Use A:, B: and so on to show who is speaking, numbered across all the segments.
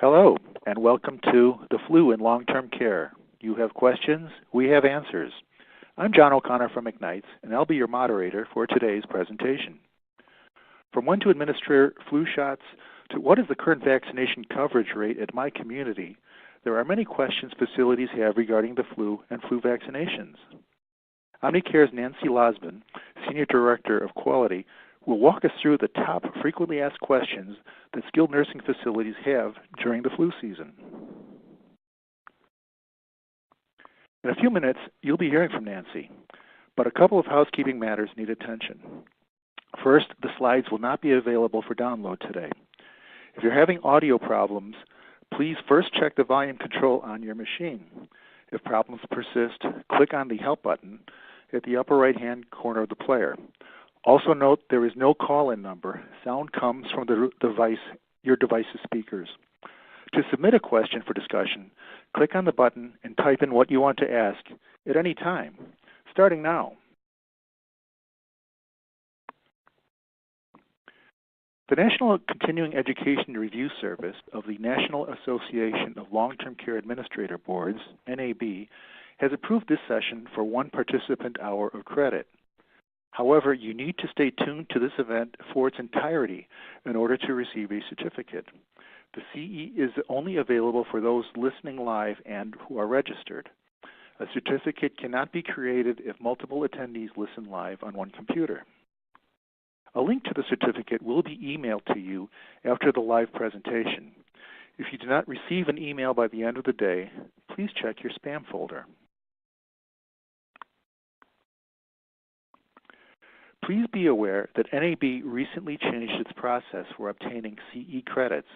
A: Hello, and welcome to the Flu in Long-Term Care. You have questions, we have answers. I'm John O'Connor from Ignite, and I'll be your moderator for today's presentation. From when to administer flu shots to what is the current vaccination coverage rate at my community, there are many questions facilities have regarding the flu and flu vaccinations. Omnicare's Nancy Losman, Senior Director of Quality, will walk us through the top frequently asked questions that skilled nursing facilities have during the flu season. In a few minutes, you'll be hearing from Nancy, but a couple of housekeeping matters need attention. First, the slides will not be available for download today. If you're having audio problems, please first check the volume control on your machine. If problems persist, click on the Help button at the upper right-hand corner of the player. Also note there is no call-in number. Sound comes from your device's speakers. To submit a question for discussion, click on the button and type in what you want to ask at any time, starting now. The National Continuing Education Review Service of the National Association of Long-Term Care Administrator Boards, NAB, has approved this session for 1 participant hour of credit. However, you need to stay tuned to this event for its entirety in order to receive a certificate. The CE is only available for those listening live and who are registered. A certificate cannot be created if multiple attendees listen live on one computer. A link to the certificate will be emailed to you after the live presentation. If you do not receive an email by the end of the day, please check your spam folder. Please be aware that NAB recently changed its process for obtaining CE credits.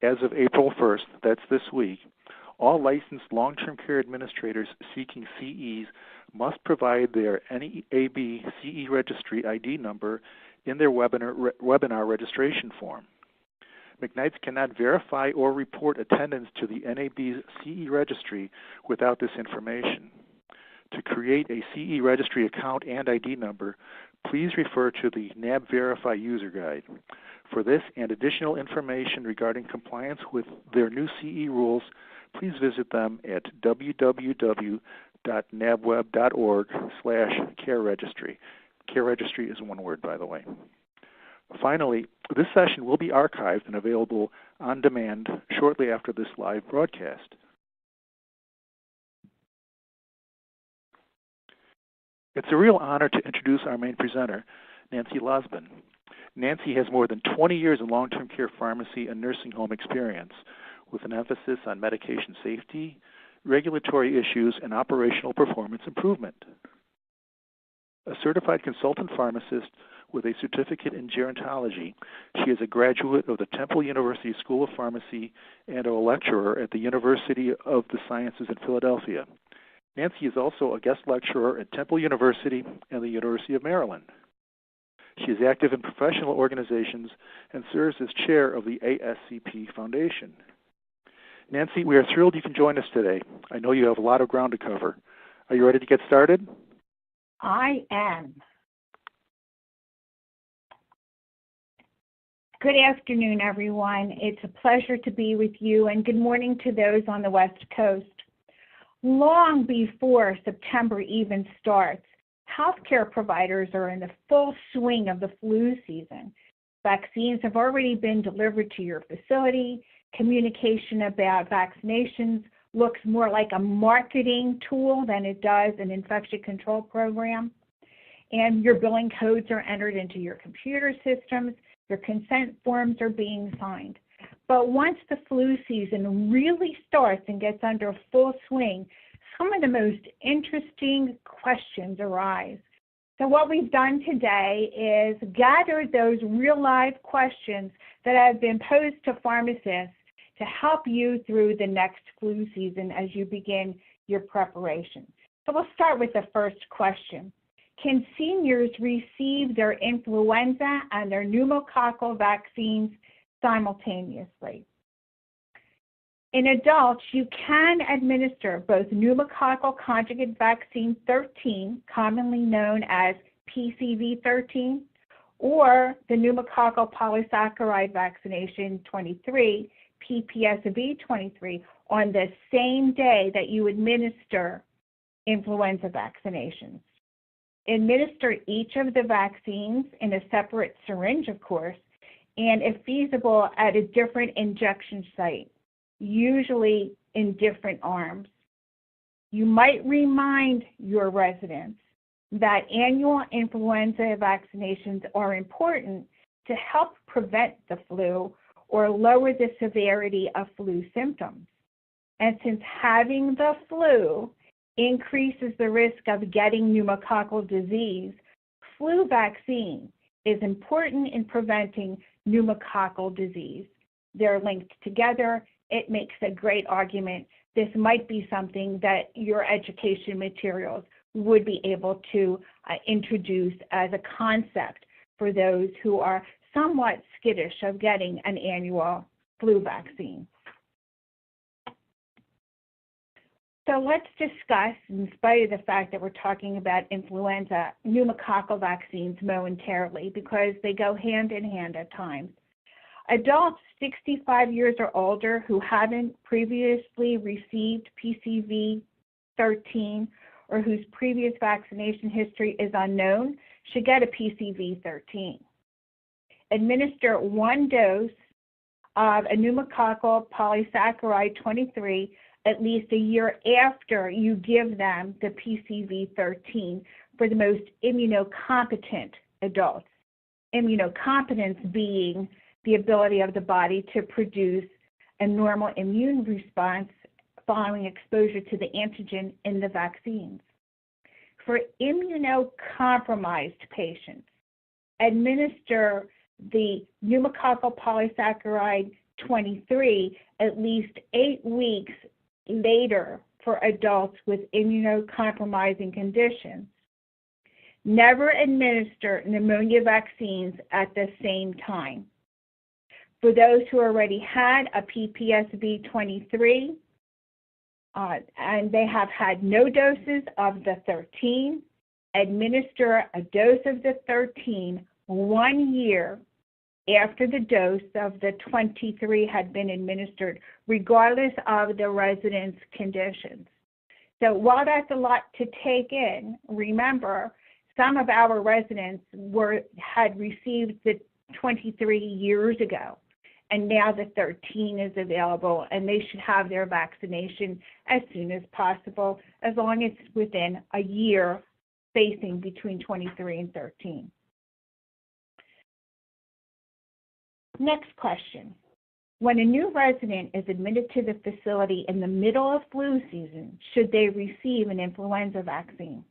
A: As of April 1st, that's this week, all licensed long-term care administrators seeking CEs must provide their NAB CE registry ID number in their webinar registration form. McKnights cannot verify or report attendance to the NAB CE registry without this information. To create a CE registry account and ID number, please refer to the NAB Verify user guide. For this and additional information regarding compliance with their new CE rules, please visit them at www.nabweb.org/careregistry. Care registry is one word, by the way. Finally, this session will be archived and available on demand shortly after this live broadcast. It's a real honor to introduce our main presenter, Nancy Losman. Nancy has more than 20 years in long-term care pharmacy and nursing home experience, with an emphasis on medication safety, regulatory issues, and operational performance improvement. A certified consultant pharmacist with a certificate in gerontology, she is a graduate of the Temple University School of Pharmacy and a lecturer at the University of the Sciences in Philadelphia. Nancy is also a guest lecturer at Temple University and the University of Maryland. She is active in professional organizations and serves as chair of the ASCP Foundation. Nancy, we are thrilled you can join us today. I know you have a lot of ground to cover. Are you ready to get started?
B: I am. Good afternoon, everyone. It's a pleasure to be with you, and good morning to those on the West Coast. Long before September even starts, healthcare providers are in the full swing of the flu season. Vaccines have already been delivered to your facility. Communication about vaccinations looks more like a marketing tool than it does an infection control program. And your billing codes are entered into your computer systems. Your consent forms are being signed. But once the flu season really starts and gets under full swing, some of the most interesting questions arise. So what we've done today is gather those real life questions that have been posed to pharmacists to help you through the next flu season as you begin your preparation. So we'll start with the first question. Can seniors receive their influenza and their pneumococcal vaccines simultaneously? In adults, you can administer both pneumococcal conjugate vaccine 13, commonly known as PCV13, or the pneumococcal polysaccharide vaccination 23, PPSV23 on the same day that you administer influenza vaccinations. Administer each of the vaccines in a separate syringe, of course, and if feasible, at a different injection site, usually in different arms. You might remind your residents that annual influenza vaccinations are important to help prevent the flu or lower the severity of flu symptoms. And since having the flu increases the risk of getting pneumococcal disease, flu vaccine is important in preventing pneumococcal disease. They're linked together. It makes a great argument. This might be something that your education materials would be able to introduce as a concept for those who are somewhat skittish of getting an annual flu vaccine. So let's discuss, in spite of the fact that we're talking about influenza, pneumococcal vaccines momentarily, because they go hand in hand at times. Adults 65 years or older who haven't previously received PCV13 or whose previous vaccination history is unknown should get a PCV13. Administer 1 dose of a pneumococcal polysaccharide 23 at least a year after you give them the PCV13 for the most immunocompetent adults. Immunocompetence being the ability of the body to produce a normal immune response following exposure to the antigen in the vaccines. For immunocompromised patients, administer the pneumococcal polysaccharide 23 at least 8 weeks later for adults with immunocompromising conditions. Never administer pneumonia vaccines at the same time. For those who already had a PPSV23 and they have had no doses of the 13, administer a dose of the 13 1 year after the dose of the 23 had been administered, regardless of the resident's conditions. So while that's a lot to take in, remember, some of our residents had received the 23 years ago, and now the 13 is available, and they should have their vaccination as soon as possible, as long as it's within a year spacing between 23 and 13. Next question. When a new resident is admitted to the facility in the middle of flu season, should they receive an influenza vaccine?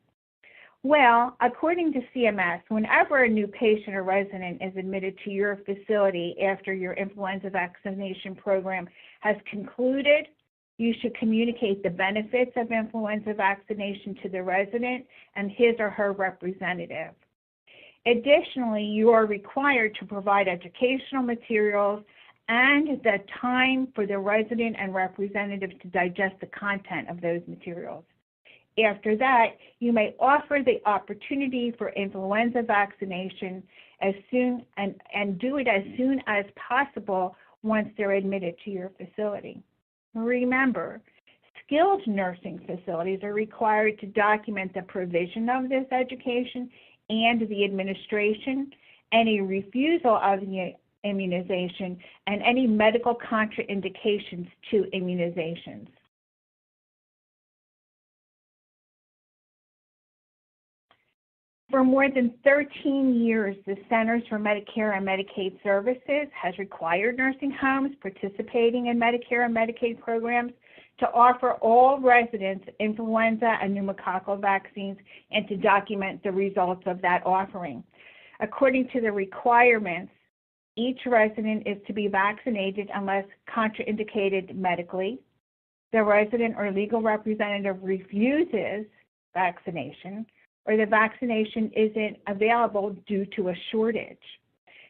B: Well, according to CMS, whenever a new patient or resident is admitted to your facility after your influenza vaccination program has concluded, you should communicate the benefits of influenza vaccination to the resident and his or her representative. Additionally, you are required to provide educational materials and the time for the resident and representative to digest the content of those materials. After that, you may offer the opportunity for influenza vaccination as soon and do it as soon as possible once they're admitted to your facility. Remember, skilled nursing facilities are required to document the provision of this education and the administration, any refusal of the immunization, and any medical contraindications to immunizations. For more than 13 years, the Centers for Medicare and Medicaid Services has required nursing homes participating in Medicare and Medicaid programs to offer all residents influenza and pneumococcal vaccines and to document the results of that offering. According to the requirements, each resident is to be vaccinated unless contraindicated medically. The resident or legal representative refuses vaccination, or the vaccination isn't available due to a shortage.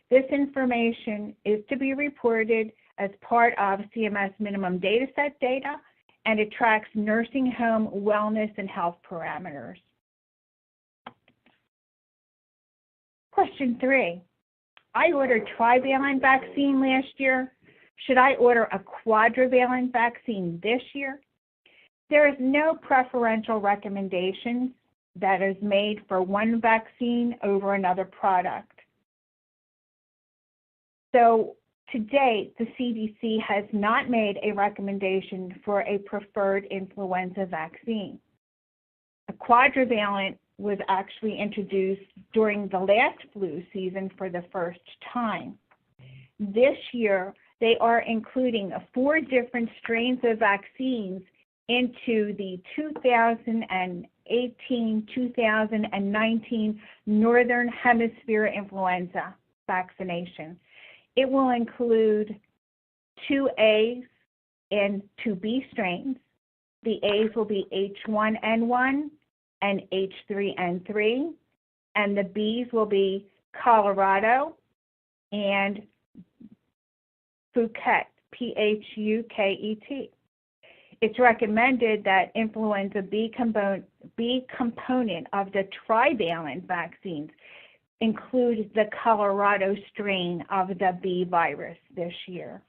B: This information is to be reported as part of CMS minimum data set data, and it tracks nursing home wellness and health parameters. Question 3. I ordered trivalent vaccine last year. Should I order a quadrivalent vaccine this year? There is no preferential recommendation that is made for one vaccine over another product. So to date, the CDC has not made a recommendation for a preferred influenza vaccine. A quadrivalent was actually introduced during the last flu season for the first time. This year, they are including 4 different strains of vaccines into the 2018-2019 Northern Hemisphere influenza vaccination. It will include 2 A's and 2 B strains. The A's will be H1N1 and H3N3, and the B's will be Colorado and Phuket, Phuket. It's recommended that influenza B component of the trivalent vaccines include the Colorado strain of the B virus this year.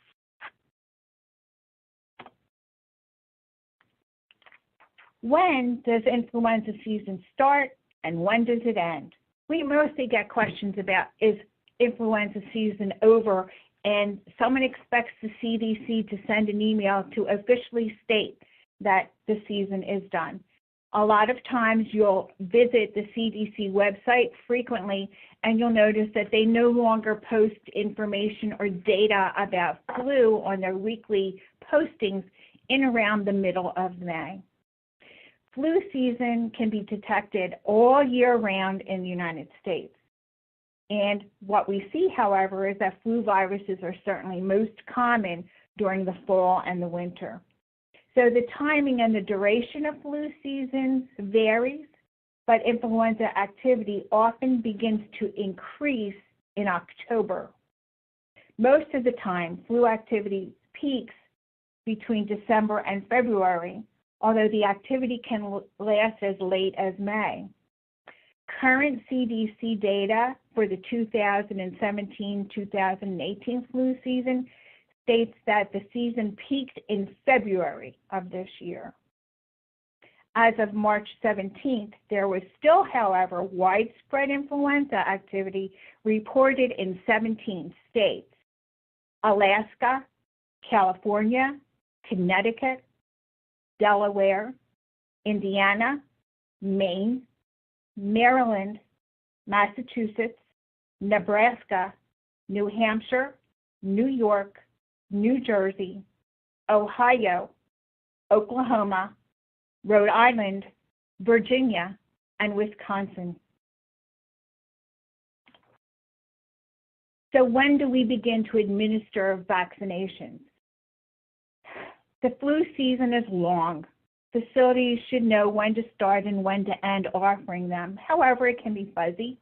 B: When does influenza season start and when does it end? We mostly get questions about, is influenza season over? And someone expects the CDC to send an email to officially state that the season is done. A lot of times you'll visit the CDC website frequently and you'll notice that they no longer post information or data about flu on their weekly postings in around the middle of May. Flu season can be detected all year round in the United States. And what we see, however, is that flu viruses are certainly most common during the fall and the winter. So the timing and the duration of flu seasons varies, but influenza activity often begins to increase in October. Most of the time, flu activity peaks between December and February, although the activity can last as late as May. Current CDC data for the 2017-2018 flu season states that the season peaked in February of this year. As of March 17th, there was still, however, widespread influenza activity reported in 17 states: Alaska, California, Connecticut, Delaware, Indiana, Maine, Maryland, Massachusetts, Nebraska, New Hampshire, New York, New Jersey, Ohio, Oklahoma, Rhode Island, Virginia, and Wisconsin. So when do we begin to administer vaccinations? The flu season is long. Facilities should know when to start and when to end offering them. However, it can be fuzzy.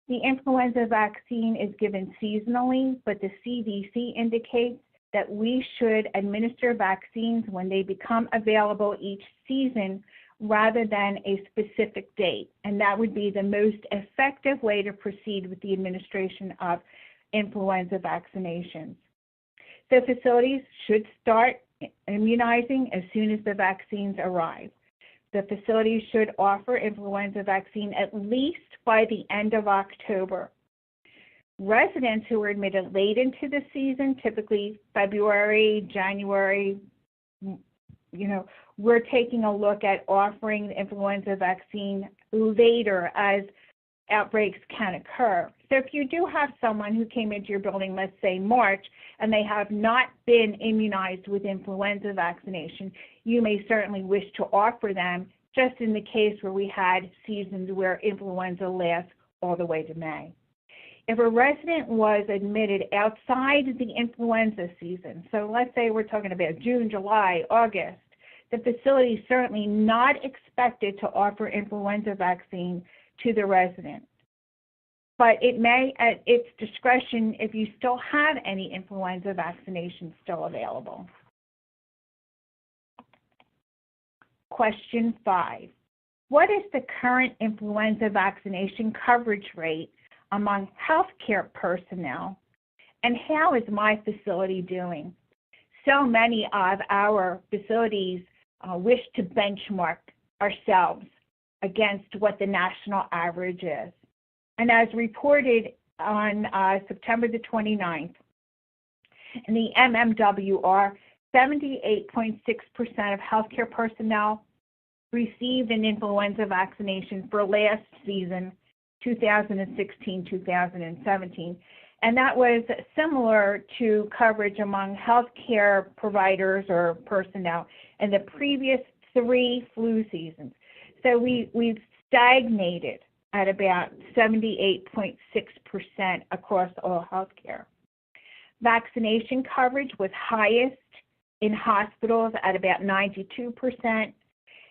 B: The influenza vaccine is given seasonally, but the CDC indicates that we should administer vaccines when they become available each season rather than a specific date. And that would be the most effective way to proceed with the administration of influenza vaccinations. So facilities should start immunizing as soon as the vaccines arrive. The facilities should offer influenza vaccine at least by the end of October. Residents who are admitted late into the season, typically February, January, we're taking a look at offering the influenza vaccine later as outbreaks can occur. So if you do have someone who came into your building, let's say March, and they have not been immunized with influenza vaccination, you may certainly wish to offer them, just in the case where we had seasons where influenza lasts all the way to May. If a resident was admitted outside the influenza season, so let's say we're talking about June, July, August, the facility is certainly not expected to offer influenza vaccine to the resident. But it may, at its discretion, if you still have any influenza vaccinations still available. Question 5. What is the current influenza vaccination coverage rate among healthcare personnel, And how is my facility doing? So many of our facilities wish to benchmark ourselves against what the national average is. And as reported on September the 29th, in the MMWR, 78.6% of healthcare personnel received an influenza vaccination for last season, 2016-2017. And that was similar to coverage among healthcare providers or personnel in the previous 3 flu seasons. So we've stagnated at about 78.6% across all healthcare. Vaccination coverage was highest in hospitals at about 92%.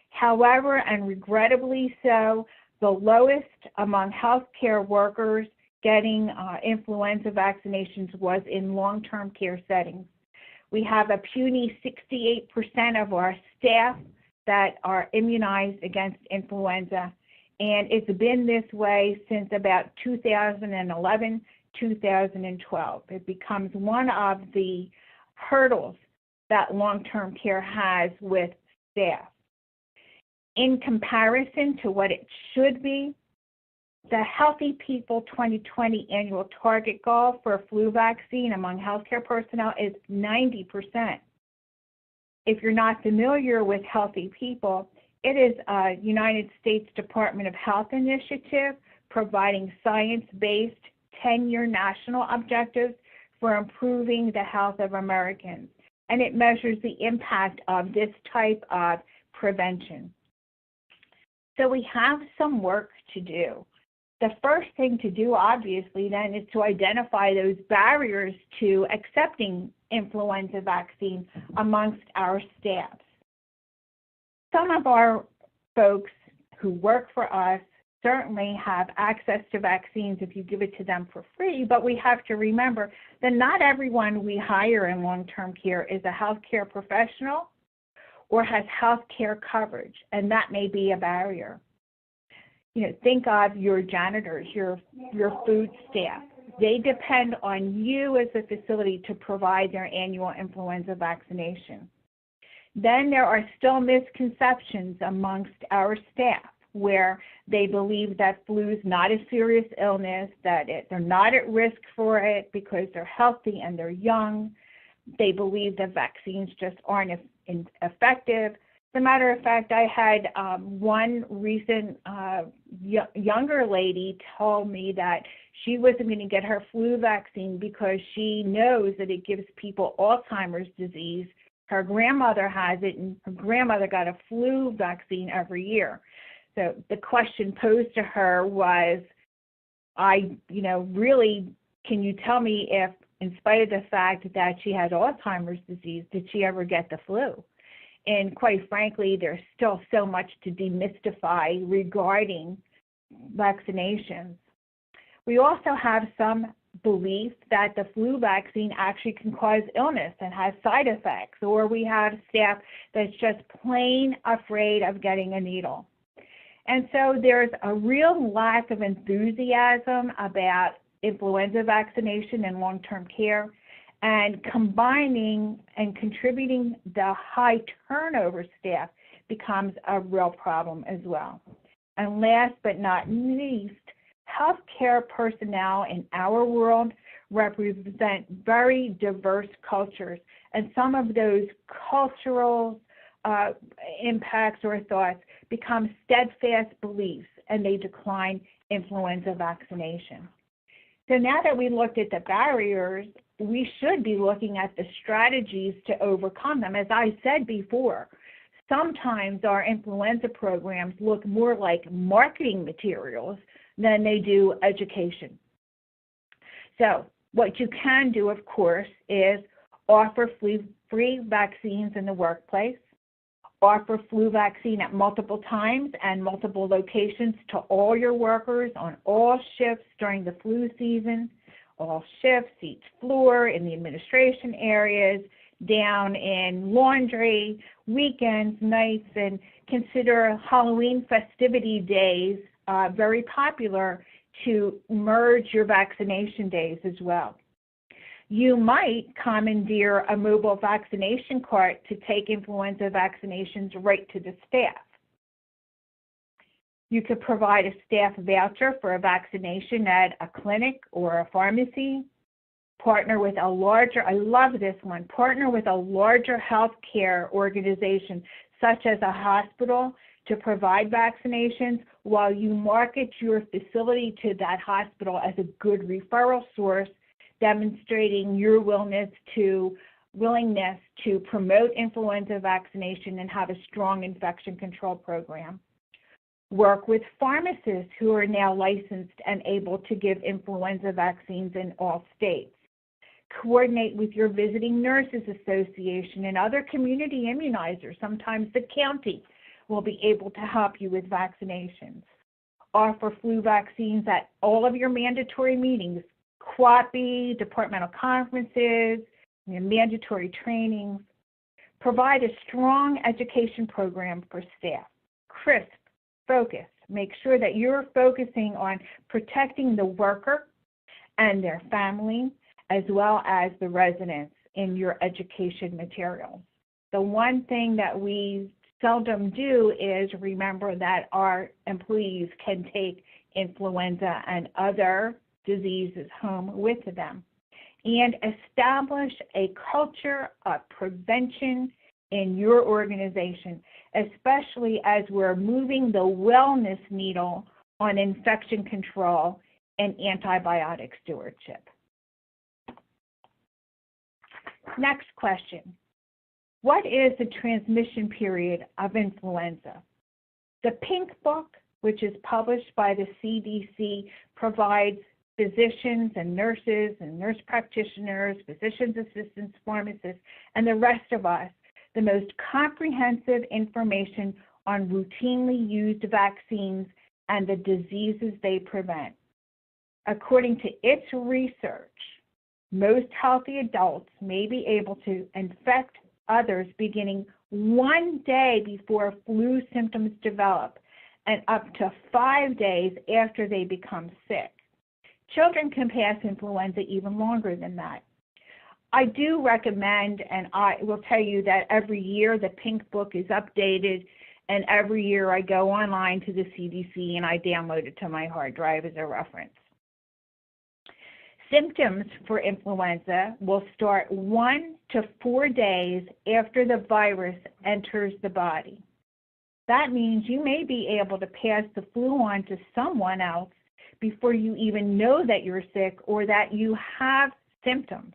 B: However, and regrettably so, the lowest among healthcare workers getting influenza vaccinations was in long-term care settings. We have a puny 68% of our staff that are immunized against influenza, and it's been this way since about 2011, 2012. It becomes one of the hurdles that long-term care has with staff. In comparison to what it should be, the Healthy People 2020 annual target goal for a flu vaccine among healthcare personnel is 90%. If you're not familiar with Healthy People, it is a United States Department of Health initiative providing science-based 10-year national objectives for improving the health of Americans. And it measures the impact of this type of prevention. So we have some work to do. The first thing to do, obviously, then, is to identify those barriers to accepting influenza vaccine amongst our staffs. Some of our folks who work for us certainly have access to vaccines if you give it to them for free, but we have to remember that not everyone we hire in long-term care is a healthcare professional or has healthcare coverage, and that may be a barrier. Think of your janitors, your food staff. They depend on you as a facility to provide their annual influenza vaccination. Then there are still misconceptions amongst our staff where they believe that flu is not a serious illness, that they're not at risk for it because they're healthy and they're young. They believe that vaccines just aren't effective. As a matter of fact, I had one recent younger lady told me that she wasn't going to get her flu vaccine because she knows that it gives people Alzheimer's disease. Her grandmother has it, and her grandmother got a flu vaccine every year. So the question posed to her was, really, can you tell me if, in spite of the fact that she had Alzheimer's disease, did she ever get the flu? And quite frankly, there's still so much to demystify regarding vaccinations. We also have some belief that the flu vaccine actually can cause illness and has side effects, or we have staff that's just plain afraid of getting a needle. And so there's a real lack of enthusiasm about influenza vaccination in long-term care, and combining and contributing the high turnover staff becomes a real problem as well. And last but not least, healthcare personnel in our world represent very diverse cultures, and some of those cultural impacts or thoughts become steadfast beliefs, and they decline influenza vaccination. So now that we looked at the barriers, we should be looking at the strategies to overcome them. As I said before, sometimes our influenza programs look more like marketing materials than they do education. So what you can do, of course, is offer flu-free vaccines in the workplace, offer flu vaccine at multiple times and multiple locations to all your workers on all shifts during the flu season, all shifts, each floor, in the administration areas, down in laundry, weekends, nights, and consider Halloween festivity days very popular to merge your vaccination days as well. You might commandeer a mobile vaccination cart to take influenza vaccinations right to the staff. You could provide a staff voucher for a vaccination at a clinic or a pharmacy. Partner with a larger, I love this one, partner with a larger healthcare organization such as a hospital to provide vaccinations while you market your facility to that hospital as a good referral source, demonstrating your willingness to promote influenza vaccination and have a strong infection control program. Work with pharmacists who are now licensed and able to give influenza vaccines in all states. Coordinate with your visiting nurses association and other community immunizers. Sometimes the county will be able to help you with vaccinations. Offer flu vaccines at all of your mandatory meetings, QAPI, departmental conferences, mandatory trainings. Provide a strong education program for staff. Crisp, focus. Make sure that you're focusing on protecting the worker and their family, as well as the residents in your education materials. The one thing that we seldom do is remember that our employees can take influenza and other diseases home with them. And establish a culture of prevention in your organization, especially as we're moving the wellness needle on infection control and antibiotic stewardship. Next question. What is the transmission period of influenza? The Pink Book, which is published by the CDC, provides physicians and nurse practitioners, physician's assistants, pharmacists, and the rest of us the most comprehensive information on routinely used vaccines and the diseases they prevent. According to its research, most healthy adults may be able to infect others beginning 1 day before flu symptoms develop and up to 5 days after they become sick. Children can pass influenza even longer than that. I do recommend, and I will tell you that every year the Pink Book is updated, and every year I go online to the CDC and I download it to my hard drive as a reference. Symptoms for influenza will start 1 to 4 days after the virus enters the body. That means you may be able to pass the flu on to someone else before you even know that you're sick or that you have symptoms.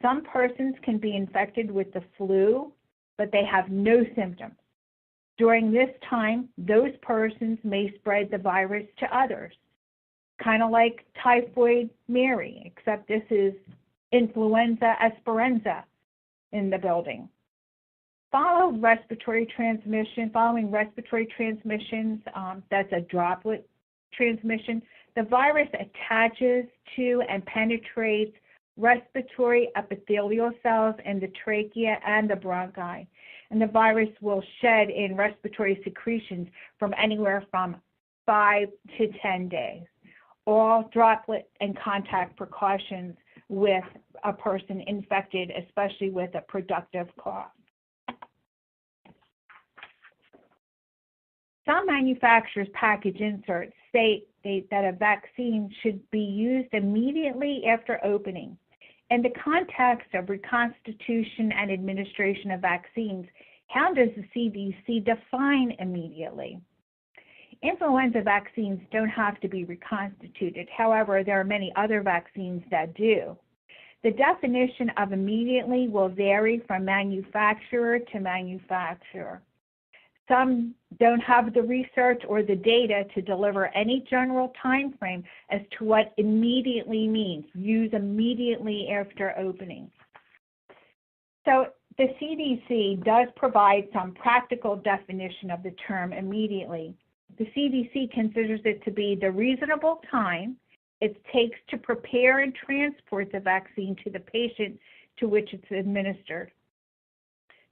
B: Some persons can be infected with the flu, but they have no symptoms. During this time, those persons may spread the virus to others, kind of like typhoid Mary, except this is influenza esperanza in the building. Following respiratory transmissions, that's a droplet transmission, the virus attaches to and penetrates respiratory epithelial cells in the trachea and the bronchi. And the virus will shed in respiratory secretions from anywhere from 5 to 10 days. All droplet and contact precautions with a person infected, especially with a productive cough. Some manufacturers' package inserts state that a vaccine should be used immediately after opening. In the context of reconstitution and administration of vaccines, how does the CDC define immediately? Influenza vaccines don't have to be reconstituted. However, there are many other vaccines that do. The definition of immediately will vary from manufacturer to manufacturer. Some don't have the research or the data to deliver any general time frame as to what immediately means. Use immediately after opening. So the CDC does provide some practical definition of the term immediately. The CDC considers it to be the reasonable time it takes to prepare and transport the vaccine to the patient to which it's administered.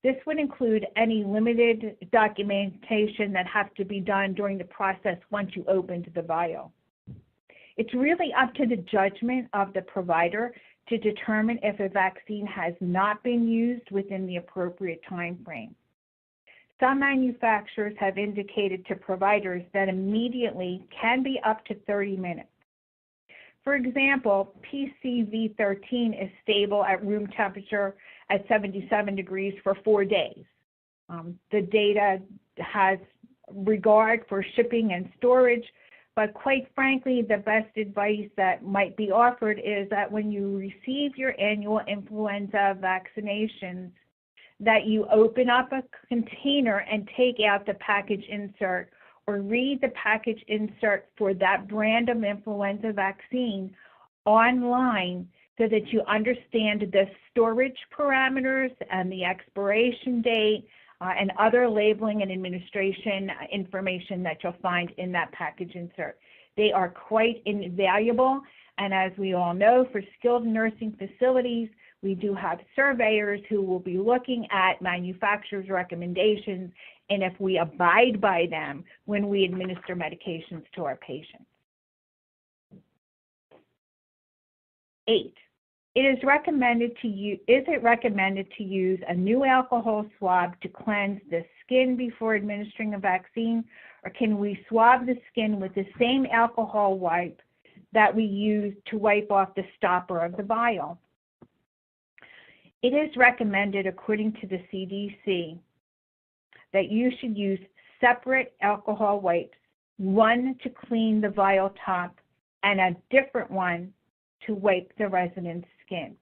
B: This would include any limited documentation that has to be done during the process once you opened the vial. It's really up to the judgment of the provider to determine if a vaccine has not been used within the appropriate time frame. Some manufacturers have indicated to providers that immediately can be up to 30 minutes. For example, PCV13 is stable at room temperature at 77 degrees for 4 days. The data has regard for shipping and storage, but quite frankly, the best advice that might be offered is that when you receive your annual influenza vaccinations, that you open up a container and take out the package insert or read the package insert for that brand of influenza vaccine online so that you understand the storage parameters and the expiration date and other labeling and administration information that you'll find in that package insert. They are quite invaluable, and as we all know, for skilled nursing facilities, we do have surveyors who will be looking at manufacturers' recommendations and if we abide by them when we administer medications to our patients. 8. Is it recommended to use a new alcohol swab to cleanse the skin before administering a vaccine, or can we swab the skin with the same alcohol wipe that we use to wipe off the stopper of the vial? It is recommended, according to the CDC, that you should use separate alcohol wipes, one to clean the vial top and a different one to wipe the resident's skin.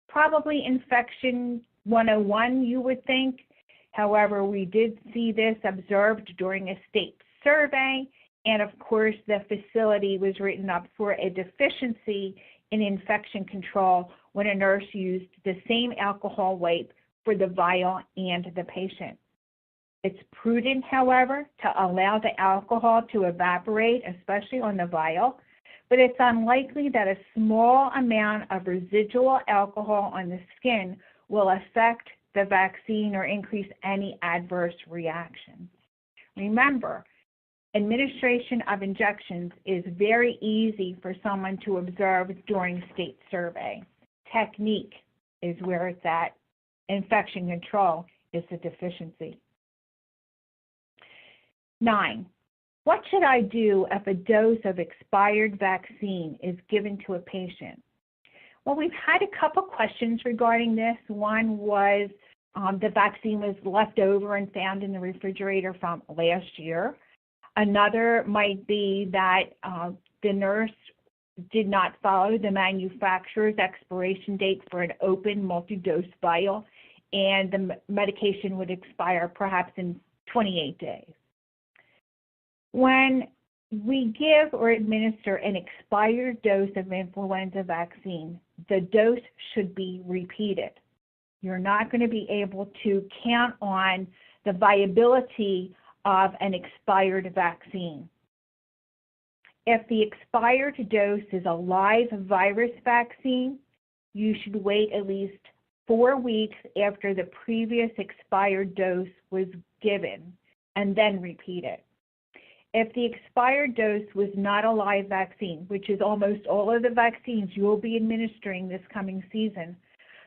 B: Probably infection 101, you would think. However, we did see this observed during a state survey, and of course, the facility was written up for a deficiency in infection control when a nurse used the same alcohol wipe for the vial and the patient. It's prudent, however, to allow the alcohol to evaporate, especially on the vial, but it's unlikely that a small amount of residual alcohol on the skin will affect the vaccine or increase any adverse reactions. Remember, administration of injections is very easy for someone to observe during state survey. Technique is where it's at. Infection control is a deficiency. 9. What should I do if a dose of expired vaccine is given to a patient? Well, we've had a couple questions regarding this. One was the vaccine was left over and found in the refrigerator from last year. Another might be that the nurse did not follow the manufacturer's expiration date for an open multi-dose vial, and the medication would expire perhaps in 28 days. When we give or administer an expired dose of influenza vaccine, the dose should be repeated. You're not going to be able to count on the viability of an expired vaccine. If the expired dose is a live virus vaccine, you should wait at least 4 weeks after the previous expired dose was given and then repeat it. If the expired dose was not a live vaccine, which is almost all of the vaccines you will be administering this coming season,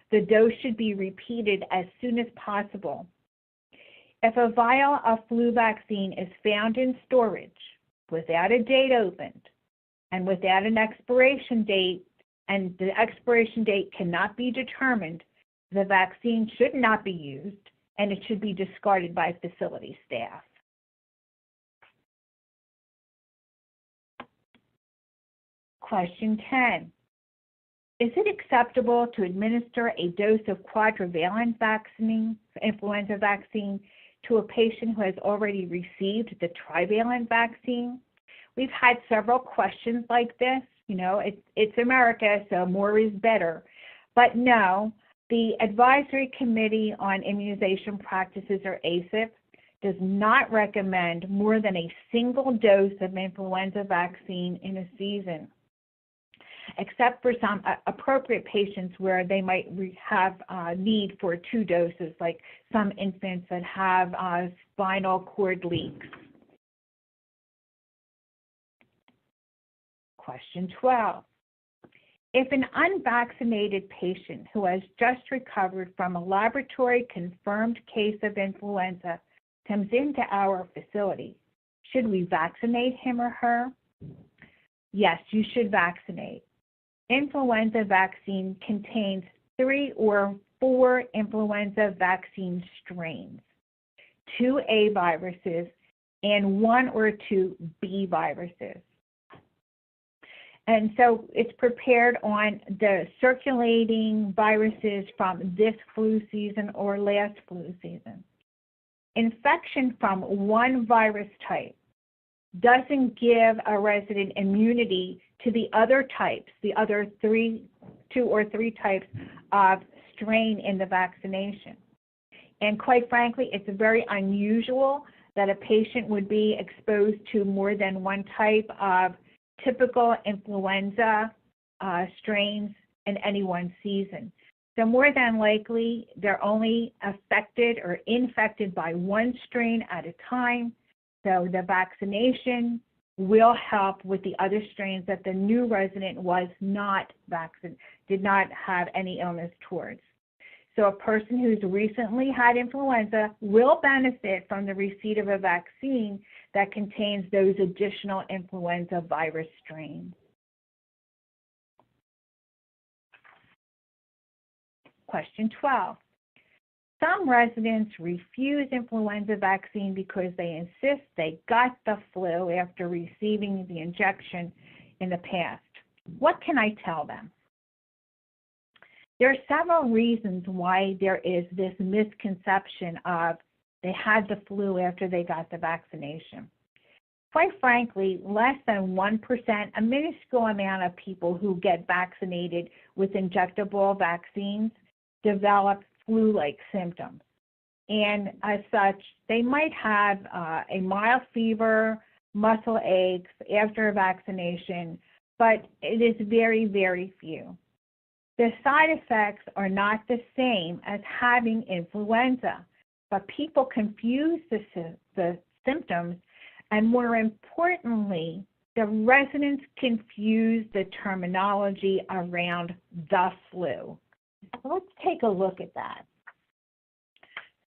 B: the dose should be repeated as soon as possible. If a vial of flu vaccine is found in storage without a date opened and without an expiration date, and the expiration date cannot be determined, the vaccine should not be used and it should be discarded by facility staff. Question 10. Is it acceptable to administer a dose of quadrivalent influenza vaccine to a patient who has already received the trivalent vaccine? We've had several questions like this. You know, it's America, so more is better. But no, the Advisory Committee on Immunization Practices, or ACIP, does not recommend more than a single dose of influenza vaccine in a season, except for some appropriate patients where they might have need for 2 doses, like some infants that have spinal cord leaks. Question 12. If an unvaccinated patient who has just recovered from a laboratory-confirmed case of influenza comes into our facility, should we vaccinate him or her? Yes, you should vaccinate. Influenza vaccine contains 3 or 4 influenza vaccine strains, 2 A viruses, and 1 or 2 B viruses. And so it's prepared on the circulating viruses from this flu season or last flu season. Infection from one virus type doesn't give a resident immunity to the other types, the other 2 or 3 types of strain in the vaccination. And quite frankly, it's very unusual that a patient would be exposed to more than one type of typical influenza strains in any one season. So more than likely, they're only affected or infected by one strain at a time. So the vaccination will help with the other strains that the new resident was not vaccinated, did not have any illness towards. So a person who's recently had influenza will benefit from the receipt of a vaccine that contains those additional influenza virus strains. Question 12. Some residents refuse influenza vaccine because they insist they got the flu after receiving the injection in the past. What can I tell them? There are several reasons why there is this misconception of they had the flu after they got the vaccination. Quite frankly, less than 1%, a minuscule amount of people who get vaccinated with injectable vaccines develop flu-like symptoms. And as such, they might have a mild fever, muscle aches after a vaccination, but it is very, very few. The side effects are not the same as having influenza, but people confuse the symptoms, and more importantly, the residents confuse the terminology around the flu. Let's take a look at that.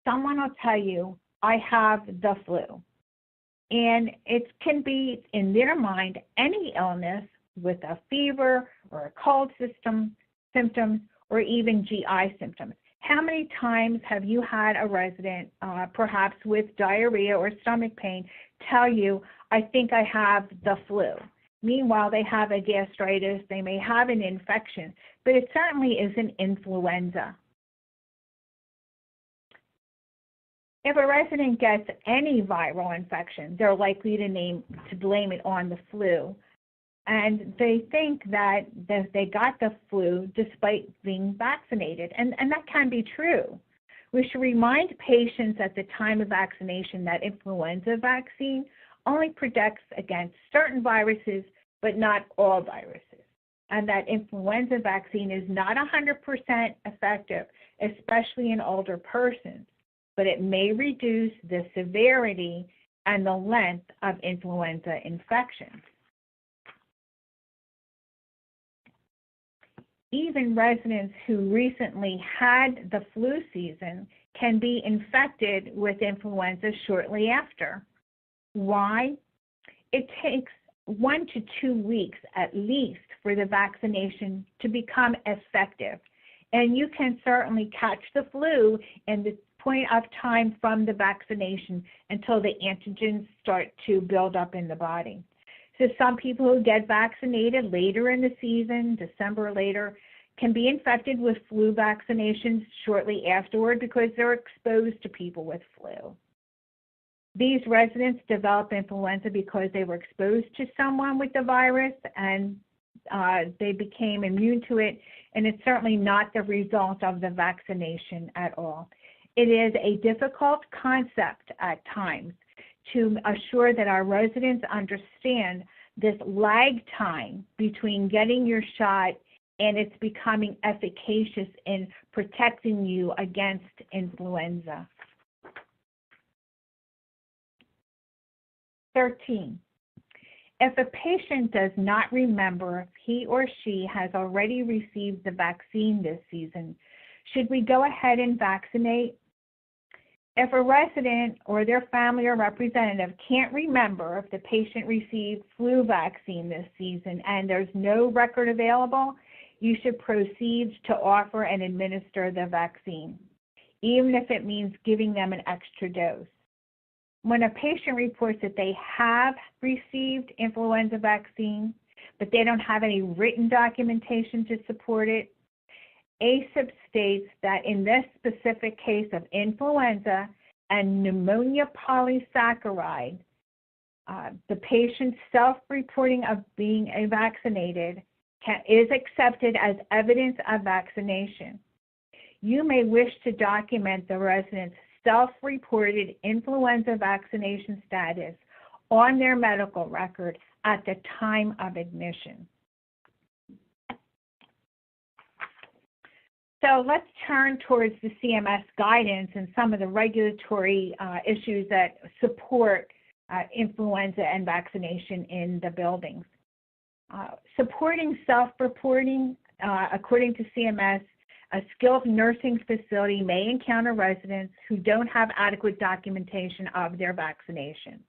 B: Someone will tell you, I have the flu. And it can be, in their mind, any illness with a fever or a cold symptoms, or even GI symptoms. How many times have you had a resident, perhaps with diarrhea or stomach pain, tell you, I think I have the flu? Meanwhile, they have a gastritis, they may have an infection, but it certainly isn't influenza. If a resident gets any viral infection, they're likely to blame it on the flu. And they think that they got the flu despite being vaccinated, and that can be true. We should remind patients at the time of vaccination that influenza vaccine only protects against certain viruses, but not all viruses, and that influenza vaccine is not 100% effective, especially in older persons, but it may reduce the severity and the length of influenza infections. Even residents who recently had the flu season can be infected with influenza shortly after. Why? It takes 1 to 2 weeks at least for the vaccination to become effective. And you can certainly catch the flu in the point of time from the vaccination until the antigens start to build up in the body. So some people who get vaccinated later in the season, December or later, can be infected with flu vaccinations shortly afterward because they're exposed to people with flu. These residents develop influenza because they were exposed to someone with the virus and they became immune to it, and it's certainly not the result of the vaccination at all. It is a difficult concept at times to assure that our residents understand this lag time between getting your shot and it's becoming efficacious in protecting you against influenza. 13. If a patient does not remember if he or she has already received the vaccine this season, should we go ahead and vaccinate? If a resident or their family or representative can't remember if the patient received flu vaccine this season and there's no record available, you should proceed to offer and administer the vaccine, even if it means giving them an extra dose. When a patient reports that they have received influenza vaccine, but they don't have any written documentation to support it, ACIP states that in this specific case of influenza and pneumonia polysaccharide, the patient's self-reporting of being vaccinated is accepted as evidence of vaccination. You may wish to document the resident's self-reported influenza vaccination status on their medical record at the time of admission. So let's turn towards the CMS guidance and some of the regulatory issues that support influenza and vaccination in the buildings. Supporting self-reporting, according to CMS, a skilled nursing facility may encounter residents who don't have adequate documentation of their vaccination.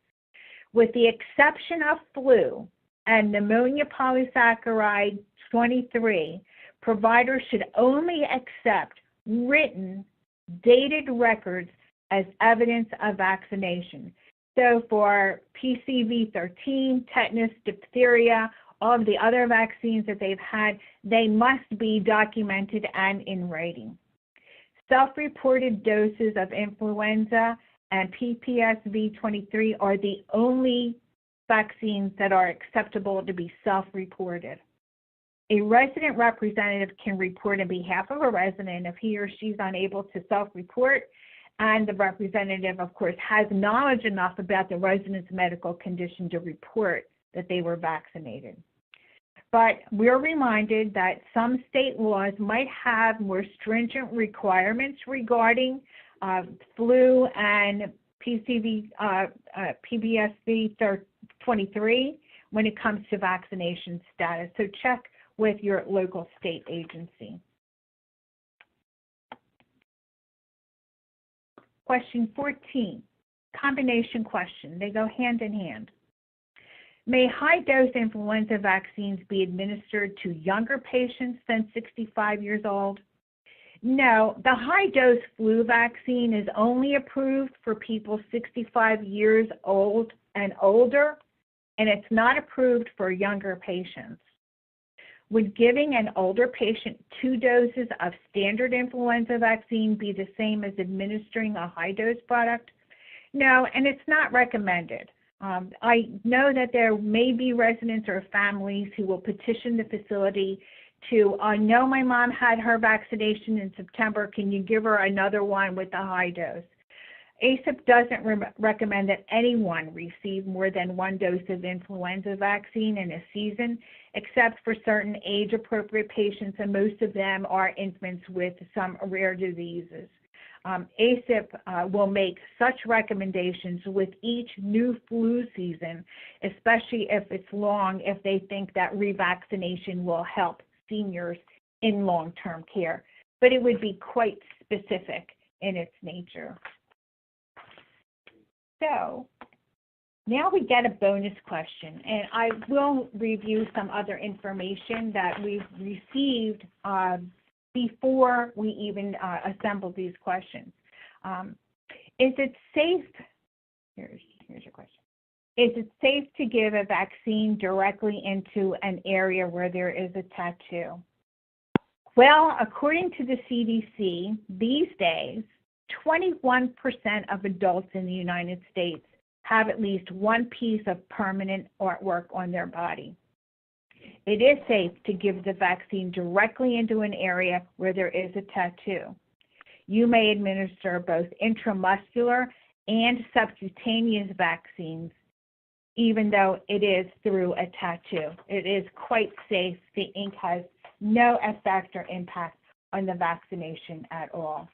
B: With the exception of flu and pneumonia polysaccharide 23, providers should only accept written, dated records as evidence of vaccination. So for PCV13, tetanus, diphtheria, all of the other vaccines that they've had, they must be documented and in writing. Self-reported doses of influenza and PPSV23 are the only vaccines that are acceptable to be self-reported. A resident representative can report on behalf of a resident if he or she is unable to self-report, and the representative, of course, has knowledge enough about the resident's medical condition to report that they were vaccinated. But we're reminded that some state laws might have more stringent requirements regarding flu and PBSV23 when it comes to vaccination status. So check with your local state agency. Question 14, combination question. They go hand in hand. May high-dose influenza vaccines be administered to younger patients than 65 years old? No, the high-dose flu vaccine is only approved for people 65 years old and older, and it's not approved for younger patients. Would giving an older patient 2 doses of standard influenza vaccine be the same as administering a high-dose product? No, and it's not recommended. I know that there may be residents or families who will petition the facility to, I know my mom had her vaccination in September, can you give her another one with the high dose? ACIP doesn't recommend that anyone receive more than 1 dose of influenza vaccine in a season, except for certain age-appropriate patients, and most of them are infants with some rare diseases. ACIP will make such recommendations with each new flu season, especially if it's long, if they think that revaccination will help seniors in long-term care. But it would be quite specific in its nature. So now we get a bonus question, and I will review some other information that we've received before we even assembled these questions. Is it safe, here's your question. Is it safe to give a vaccine directly into an area where there is a tattoo? Well, according to the CDC, these days, 21% of adults in the United States have at least one piece of permanent artwork on their body. It is safe to give the vaccine directly into an area where there is a tattoo. You may administer both intramuscular and subcutaneous vaccines, even though it is through a tattoo. It is quite safe. The ink has no effect or impact on the vaccination at all.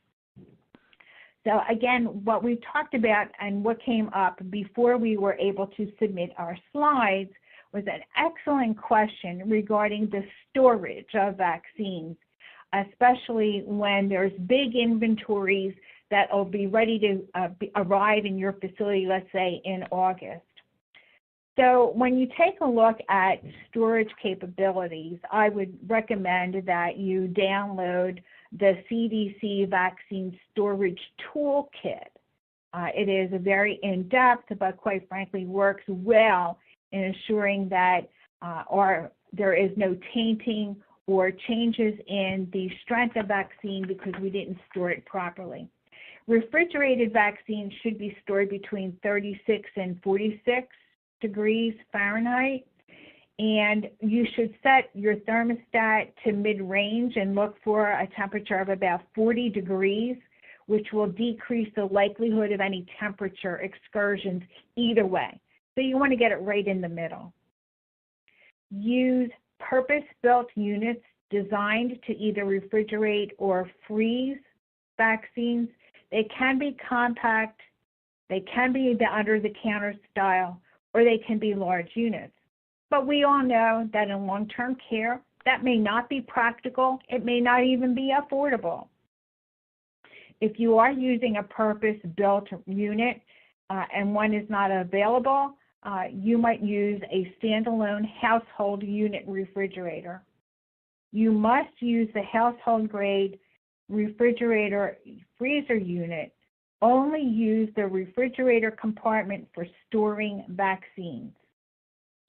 B: So again, what we talked about and what came up before we were able to submit our slides was an excellent question regarding the storage of vaccines, especially when there's big inventories that will be ready to arrive in your facility, let's say in August. So when you take a look at storage capabilities, I would recommend that you download the CDC Vaccine Storage Toolkit. It is very in-depth, but quite frankly works well in ensuring that there is no tainting or changes in the strength of vaccine because we didn't store it properly. Refrigerated vaccines should be stored between 36 and 46 degrees Fahrenheit, and you should set your thermostat to mid-range and look for a temperature of about 40 degrees, which will decrease the likelihood of any temperature excursions either way. So you want to get it right in the middle. Use purpose-built units designed to either refrigerate or freeze vaccines. They can be compact, they can be the under-the-counter style, or they can be large units. But we all know that in long-term care, that may not be practical. It may not even be affordable. If you are using a purpose-built unit and one is not available, you might use a standalone household unit refrigerator. You must use the household-grade refrigerator freezer unit. Only use the refrigerator compartment for storing vaccines.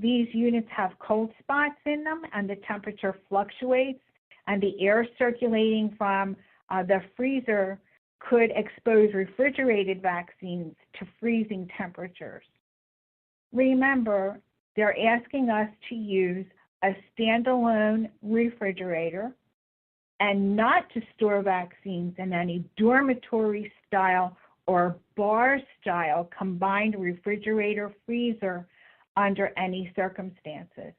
B: These units have cold spots in them and the temperature fluctuates, and the air circulating from the freezer could expose refrigerated vaccines to freezing temperatures. Remember, they're asking us to use a standalone refrigerator and not to store vaccines in any dormitory style or bar style combined refrigerator freezer under any circumstances.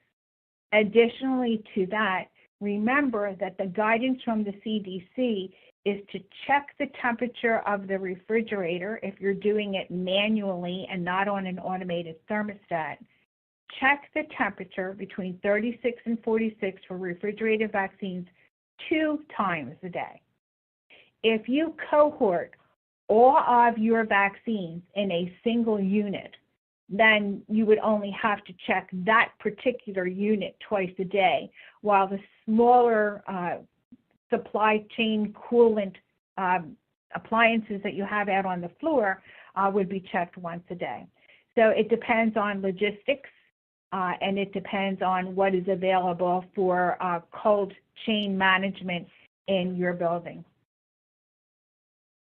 B: Additionally to that, remember that the guidance from the CDC is to check the temperature of the refrigerator if you're doing it manually and not on an automated thermostat. Check the temperature between 36 and 46 for refrigerated vaccines 2 times a day. If you cohort all of your vaccines in a single unit, then you would only have to check that particular unit twice a day, while the smaller supply chain coolant appliances that you have out on the floor would be checked once a day. So it depends on logistics and it depends on what is available for cold chain management in your building.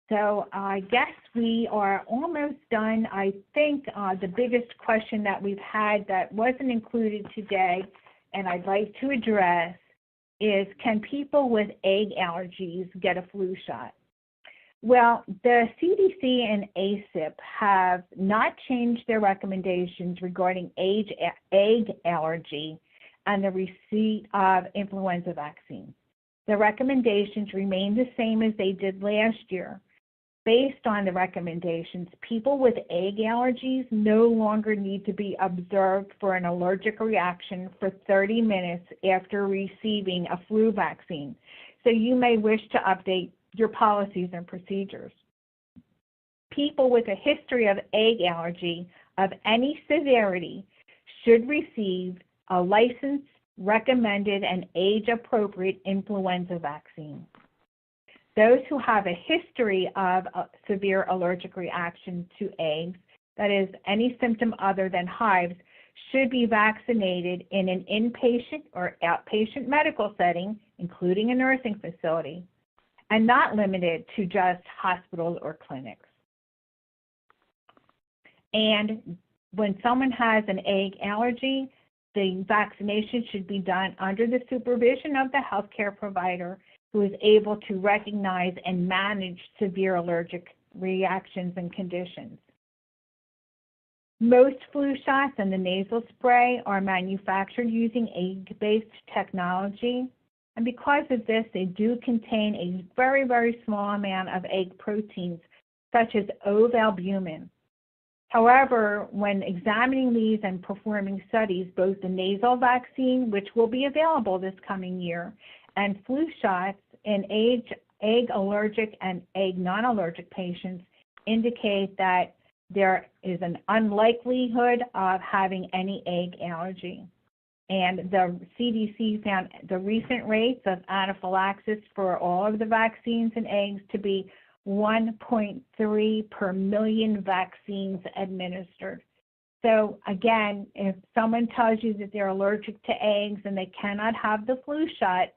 B: So I guess we are almost done. I think the biggest question that we've had that wasn't included today, and I'd like to address, is can people with egg allergies get a flu shot? Well, the CDC and ACIP have not changed their recommendations regarding egg allergy and the receipt of influenza vaccine. The recommendations remain the same as they did last year. Based on the recommendations, people with egg allergies no longer need to be observed for an allergic reaction for 30 minutes after receiving a flu vaccine. So you may wish to update your policies and procedures. People with a history of egg allergy of any severity should receive a licensed, recommended, and age-appropriate influenza vaccine. Those who have a history of a severe allergic reaction to eggs, that is, any symptom other than hives, should be vaccinated in an inpatient or outpatient medical setting, including a nursing facility, and not limited to just hospitals or clinics. And when someone has an egg allergy, the vaccination should be done under the supervision of the healthcare provider who is able to recognize and manage severe allergic reactions and conditions. Most flu shots and the nasal spray are manufactured using egg-based technology, and because of this, they do contain a very, very small amount of egg proteins, such as ovalbumin. However, when examining these and performing studies, both the nasal vaccine, which will be available this coming year, and flu shots in egg allergic and egg non-allergic patients indicate that there is an unlikelihood of having any egg allergy. And the CDC found the recent rates of anaphylaxis for all of the vaccines and eggs to be 1.3 per million vaccines administered. So again, if someone tells you that they're allergic to eggs and they cannot have the flu shot,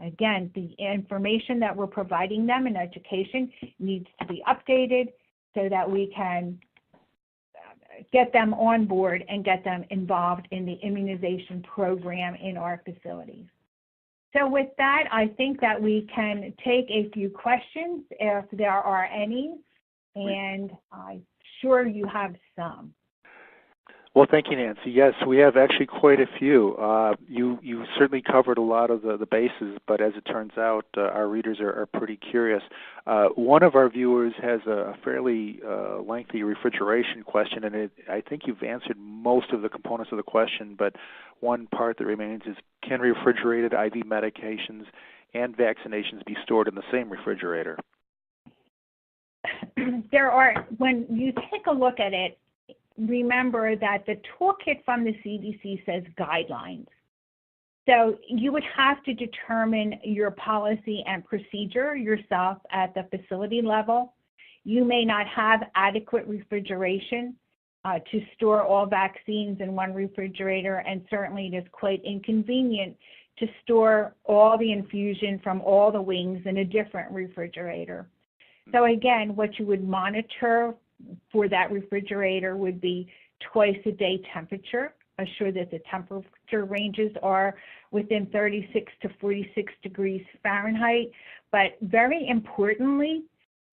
B: again, the information that we're providing them in education needs to be updated so that we can get them on board and get them involved in the immunization program in our facilities. So with that, I think that we can take a few questions if there are any, and I'm sure you have some.
A: Well, thank you, Nancy. Yes, we have actually quite a few. You certainly covered a lot of the bases, but as it turns out, our readers are pretty curious. One of our viewers has a fairly lengthy refrigeration question, and I think you've answered most of the components of the question, but one part that remains is, can refrigerated IV medications and vaccinations be stored in the same refrigerator?
B: There are, when you take a look at it, remember that the toolkit from the CDC says guidelines. So you would have to determine your policy and procedure yourself at the facility level. You may not have adequate refrigeration to store all vaccines in one refrigerator, and certainly it is quite inconvenient to store all the infusion from all the wings in a different refrigerator. So again, what you would monitor for that refrigerator would be twice a day temperature. Assure that the temperature ranges are within 36 to 46 degrees Fahrenheit. But very importantly,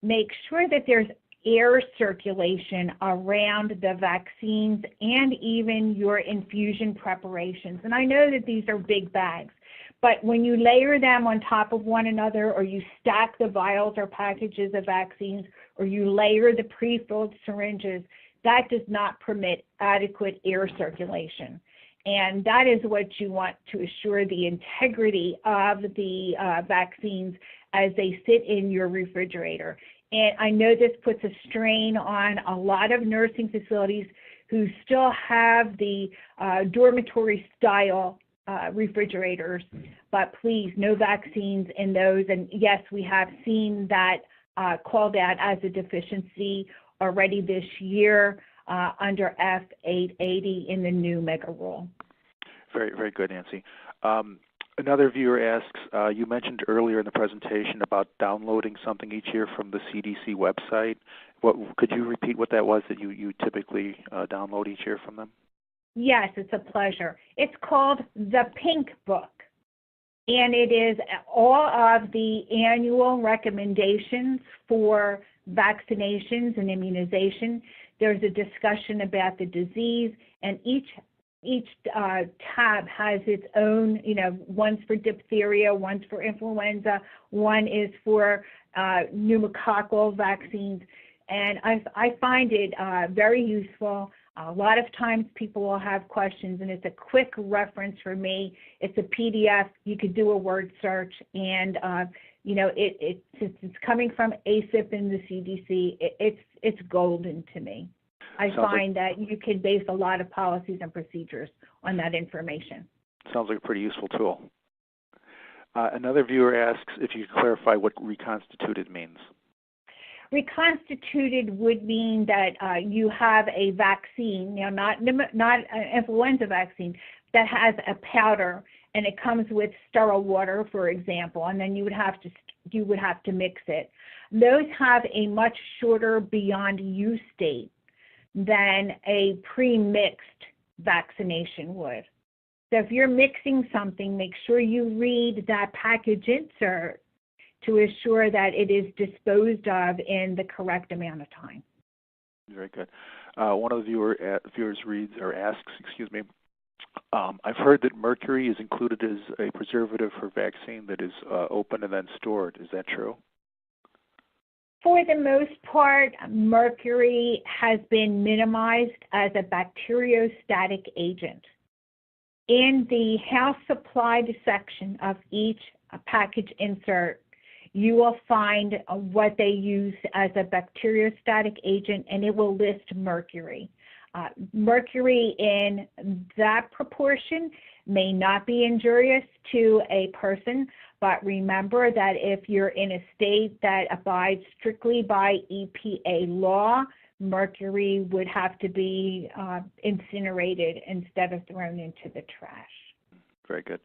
B: make sure that there's air circulation around the vaccines and even your infusion preparations. And I know that these are big bags, but when you layer them on top of one another, or you stack the vials or packages of vaccines, or you layer the pre-filled syringes, that does not permit adequate air circulation. And that is what you want to assure the integrity of the vaccines as they sit in your refrigerator. And I know this puts a strain on a lot of nursing facilities who still have the dormitory-style refrigerators, but please, no vaccines in those. And yes, we have seen that called out as a deficiency already this year under F880 in the new mega rule.
A: Very, very good, Nancy. Another viewer asks, you mentioned earlier in the presentation about downloading something each year from the CDC website. Could you repeat what that was that you typically download each year from them?
B: Yes, it's a pleasure. It's called the Pink Book, and it is all of the annual recommendations for vaccinations and immunization. There's a discussion about the disease, and each tab has its own, one's for diphtheria, one's for influenza, one is for pneumococcal vaccines, and I find it very useful. A lot of times people will have questions, and it's a quick reference for me. It's a PDF. You could do a word search, and since it's coming from ACIP and the CDC, it's golden to me. I find that you can base a lot of policies and procedures on that information.
A: Sounds like a pretty useful tool. Another viewer asks if you could clarify what reconstituted means.
B: Reconstituted would mean that you have a vaccine, not an influenza vaccine, that has a powder, and it comes with sterile water, for example, and then you would have to mix it. Those have a much shorter beyond use date than a pre-mixed vaccination would. So if you're mixing something, make sure you read that package insert to assure that it is disposed of in the correct amount of time.
A: Very good. One of the viewers asks, I've heard that mercury is included as a preservative for vaccine that is open and then stored. Is that true?
B: For the most part, mercury has been minimized as a bacteriostatic agent. In the house supplied section of each package insert, you will find what they use as a bacteriostatic agent, and it will list mercury. Mercury in that proportion may not be injurious to a person, but remember that if you're in a state that abides strictly by EPA law, mercury would have to be incinerated instead of thrown into the trash.
A: Very good.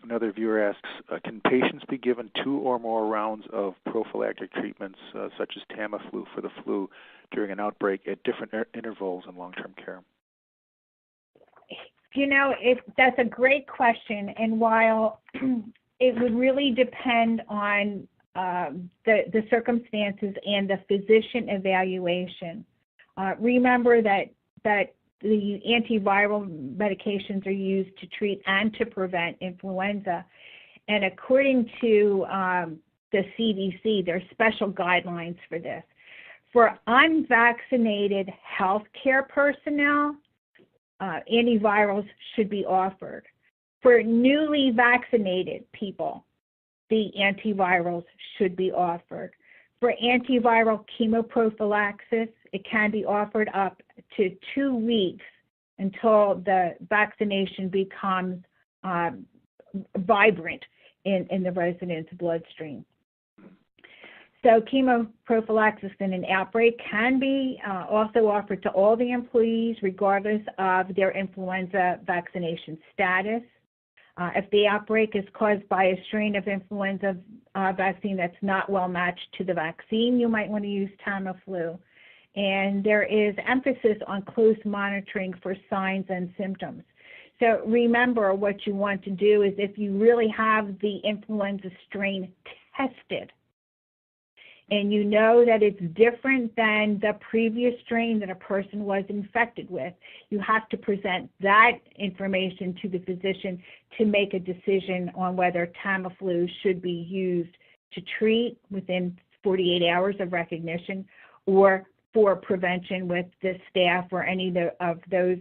A: Another viewer asks, can patients be given 2 or more rounds of prophylactic treatments such as Tamiflu for the flu during an outbreak at different intervals in long-term care?
B: You know, that's a great question, and while it would really depend on the circumstances and the physician evaluation, remember that the antiviral medications are used to treat and to prevent influenza, and according to the CDC, there are special guidelines for this. For unvaccinated healthcare personnel, antivirals should be offered. For newly vaccinated people, the antivirals should be offered. For antiviral chemoprophylaxis, it can be offered up to 2 weeks until the vaccination becomes vibrant in the resident's bloodstream. So chemoprophylaxis in an outbreak can be also offered to all the employees regardless of their influenza vaccination status. If the outbreak is caused by a strain of influenza vaccine that's not well matched to the vaccine, you might want to use Tamiflu. And there is emphasis on close monitoring for signs and symptoms. So remember, what you want to do is if you really have the influenza strain tested, and you know that it's different than the previous strain that a person was infected with, you have to present that information to the physician to make a decision on whether Tamiflu should be used to treat within 48 hours of recognition or for prevention with the staff or any of those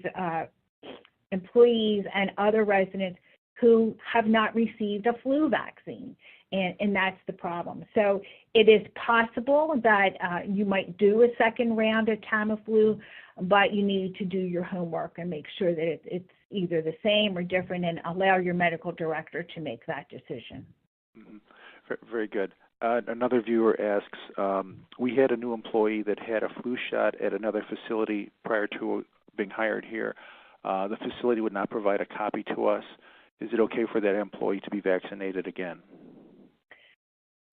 B: employees and other residents who have not received a flu vaccine. And that's the problem. So it is possible that you might do a second round of Tamiflu, but you need to do your homework and make sure that it's either the same or different, and allow your medical director to make that decision.
A: Mm-hmm. Very good. Another viewer asks, we had a new employee that had a flu shot at another facility prior to being hired here. The facility would not provide a copy to us. Is it okay for that employee to be vaccinated again?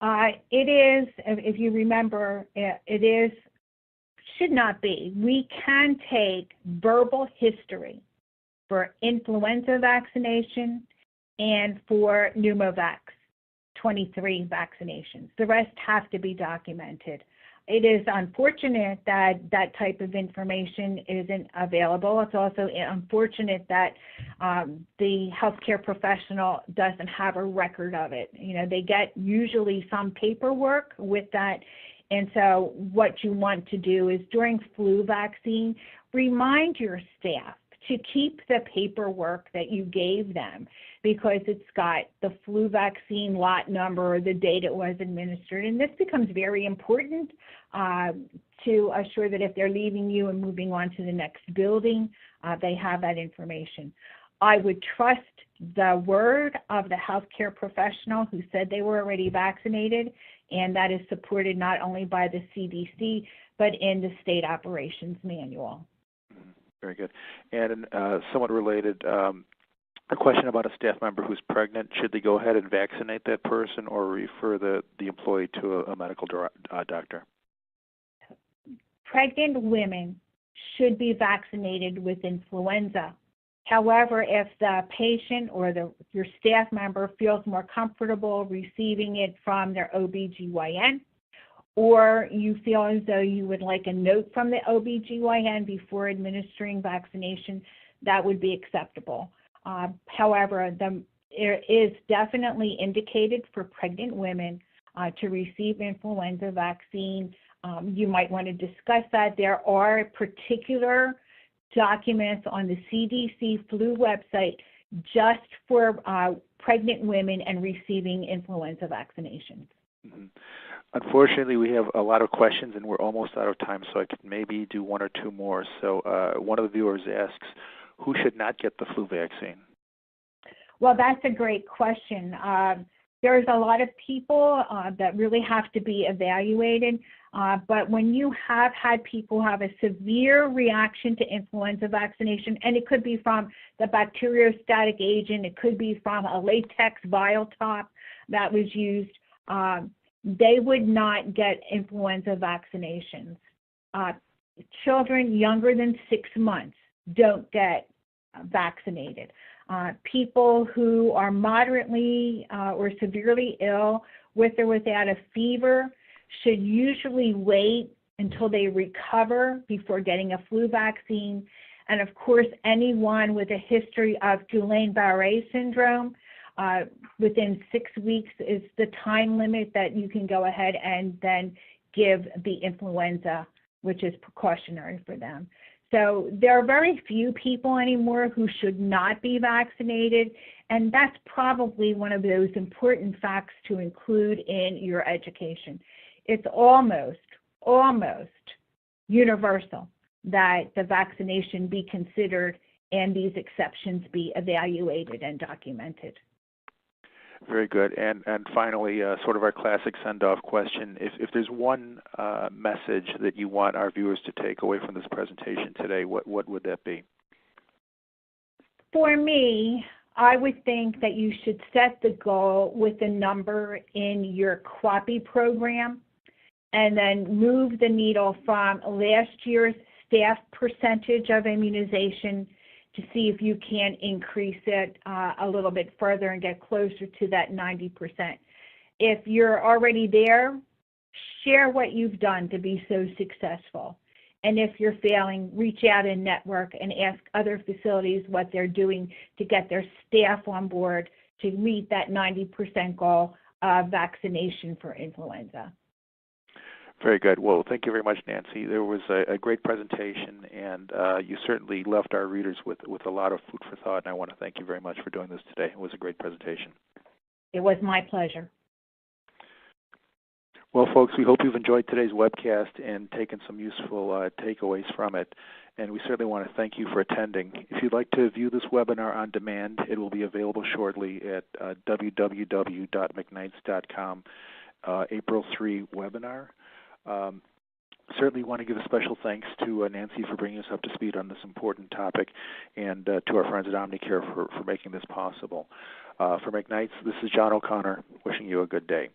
B: It is, if you remember, should not be. We can take verbal history for influenza vaccination and for pneumovax, 23 vaccinations. The rest have to be documented. It is unfortunate that that type of information isn't available. It's also unfortunate that the healthcare professional doesn't have a record of it. You know, they get usually some paperwork with that. And so what you want to do is during flu vaccine, remind your staff to keep the paperwork that you gave them, because it's got the flu vaccine lot number, the date it was administered, and this becomes very important to assure that if they're leaving you and moving on to the next building, they have that information. I would trust the word of the healthcare professional who said they were already vaccinated, and that is supported not only by the CDC, but in the state operations manual.
A: Very good. And somewhat related, a question about a staff member who's pregnant. Should they go ahead and vaccinate that person or refer the employee to a medical doctor? Pregnant
B: women should be vaccinated with influenza. However, if the patient or your staff member feels more comfortable receiving it from their OBGYN, or you feel as though you would like a note from the OBGYN before administering vaccination, that would be acceptable. However, it is definitely indicated for pregnant women to receive influenza vaccine. You might want to discuss that. There are particular documents on the CDC flu website just for pregnant women and receiving influenza vaccinations.
A: Mm-hmm. Unfortunately, we have a lot of questions and we're almost out of time, so I could maybe do one or two more. So one of the viewers asks, who should not get the flu vaccine?
B: Well, that's a great question. There's a lot of people that really have to be evaluated, but when you have had people have a severe reaction to influenza vaccination, and it could be from the bacteriostatic agent, it could be from a latex vial top that was used, they would not get influenza vaccinations. Children younger than 6 months don't get vaccinated. People who are moderately or severely ill with or without a fever should usually wait until they recover before getting a flu vaccine. And of course, anyone with a history of Guillain-Barré syndrome, within 6 weeks is the time limit that you can go ahead and then give the influenza, which is precautionary for them. So there are very few people anymore who should not be vaccinated, and that's probably one of those important facts to include in your education. It's almost universal that the vaccination be considered and these exceptions be evaluated and documented.
A: Very good. And finally, sort of our classic send-off question, if there's one message that you want our viewers to take away from this presentation today, what would that be?
B: For me, I would think that you should set the goal with a number in your QAPI program and then move the needle from last year's staff percentage of immunization to see if you can increase it a little bit further and get closer to that 90%. If you're already there, share what you've done to be so successful. And if you're failing, reach out and network and ask other facilities what they're doing to get their staff on board to meet that 90% goal of vaccination for influenza.
A: Very good. Well, thank you very much, Nancy. There was a great presentation, and you certainly left our readers with a lot of food for thought, and I want to thank you very much for doing this today. It was a great presentation.
B: It was my pleasure.
A: Well, folks, we hope you've enjoyed today's webcast and taken some useful takeaways from it, and we certainly want to thank you for attending. If you'd like to view this webinar on demand, it will be available shortly at www.mcknights.com, April 3 webinar. Certainly want to give a special thanks to Nancy for bringing us up to speed on this important topic, and to our friends at Omnicare for making this possible. For McKnight's, this is John O'Connor, wishing you a good day.